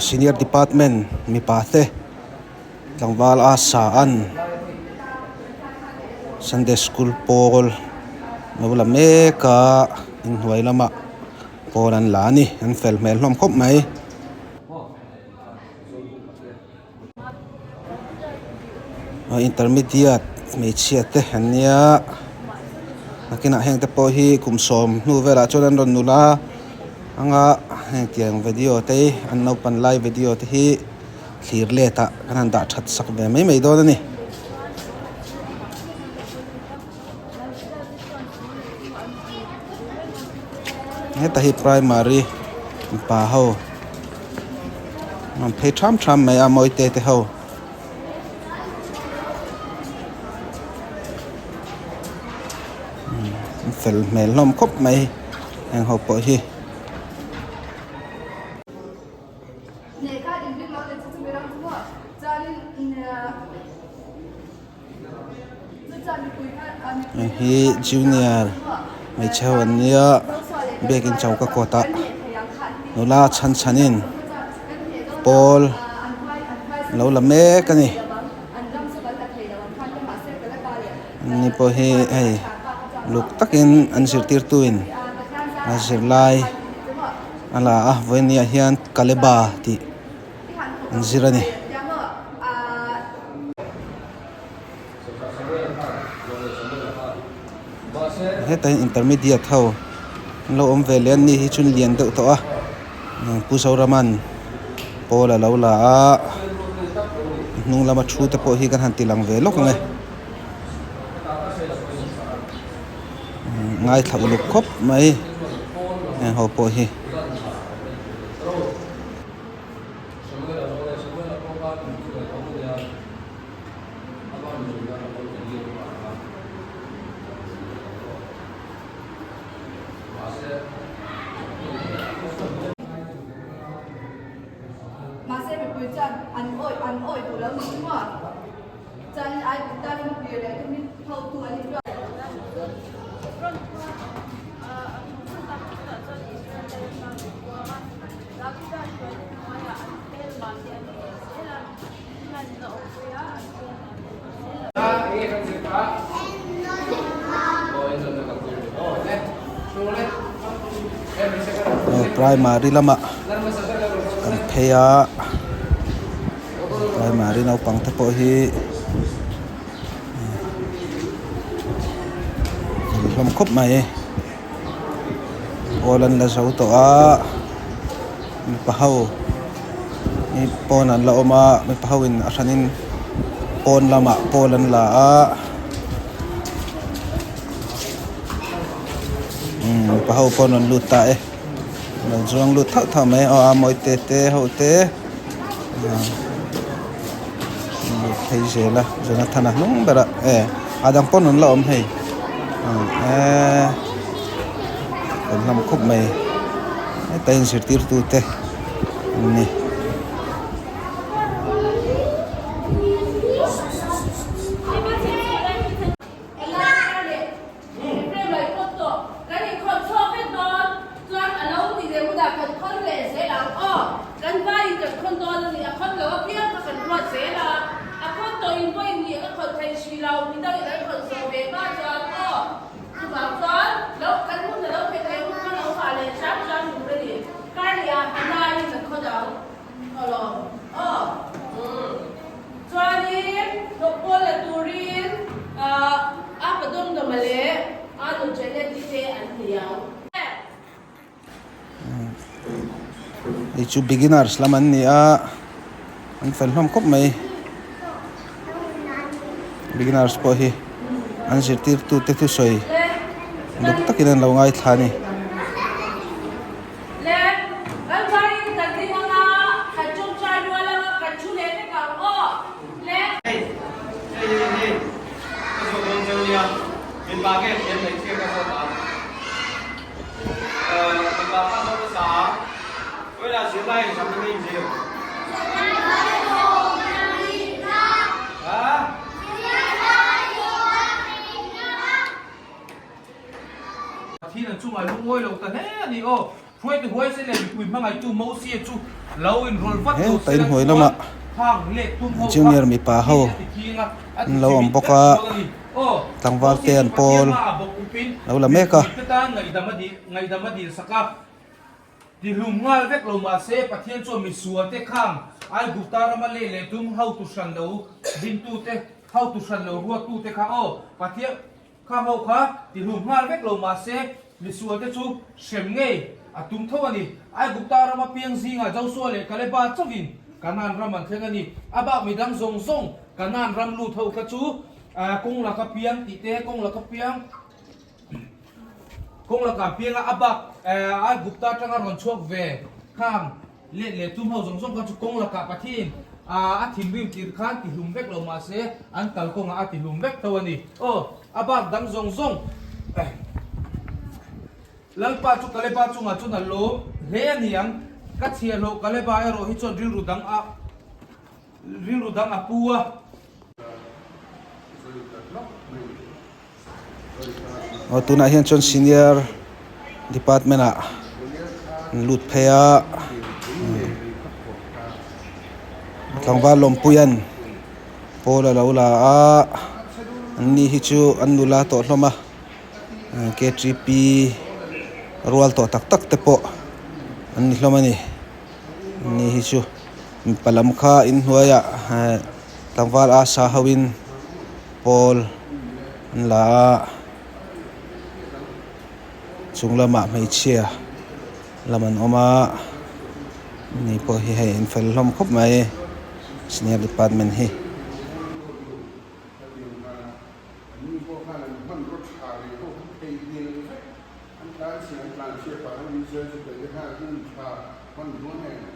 Senior Department mi pathe tlangwal a saan Sunday School Paul nula meka in huai lama Paul an la ni an fel mel hlom khop mai intermediate me chiate ania nakina heng te po hi kumsom nu vela cholan ron nula anga heng tiang video te an no pan live video te hi thlir le ta kan da that sak ve mai mai do ni heta hi primary pa ho man phe tham mai a moi te ho fel mel lom khop mai heng ho po hi hi junior mai chawan nia bekin chauka kota nula chanin Paul lo la me kani ni po hi ai luk takin an sirtir tuin azir lai ala venia hian kaleba ti an zirani heta intermediate ho lo om velen ni hi chun lian deuh to a pu sauraman Paul lo la a nung lama thu te po hi kan han tilang ve lok nge ngai thak luk khop mai ho po hi an oi tu lo ni ma chan ai ta ni pi le ni thau tu ani ro primary lama kan pheya primary nau pang te po hi hlom khop mai Polan la zo to a mi pahau ni pon an la oma mi pahawin asanin pon lama Polan la a mi pahau pon an luta lan zuang lut tha mai a moi te ho te thấy dễ là rồi nó thằng nào nung bera đang pon nó lom hay còn làm khúc mày tay sửa tiêu tu te nè chu beginners laman ni a an fel hlom khop mai beginners po hi an zirtir tu te thu soi luk takin an lo ngai thani huai tu huai se le kui mangai tu mo si chu lo in rol vat he tain hoi lama junior mi pa ho lo om boka tangwal te an pol lo la meka ngai damadi saka di lungal vek lo ma se pathian chu mi suwa te kham ai gupta rama le tum how to shan lo din tu te how to shan lo ruwa tu te kha o pathian kha ho kha di lungal vek lo ma se mi suwa te chu sem ngei atum thawani ai gupta rama piang zinga jau so le kale ba chawin kanan raman thengani aba midang zong zong kanan ram lu thau kha chu kong la ka piang ti te kong la ka piang kong la ka piang abak ai gupta tanga ron chok ve kham le tum ho zong zong ka chu kong la ka pathin a thim rim tir khan ti lum vek lo ma se an kal kong a ti lum vek thawani o abak dang zong zong lalpa chu kale ba chu nga chu na lo he aniang ka chia lo kale ba ero hi chon ril rudang a puwa o tuna hian chon senior department a lut phea tangwal lompuyan pola lo la a ni hi chu anula to hloma K3P rual to tak tak te po ani hlomani ni hi chu palam kha in huaya tangwal a sa hawin pol la chunglama mai chia laman oma ni po hi hai in fel hlom khop mai senior department hi Hãy subscribe cho kênh Ghiền Mì Gõ để không bỏ lỡ những video hấp dẫn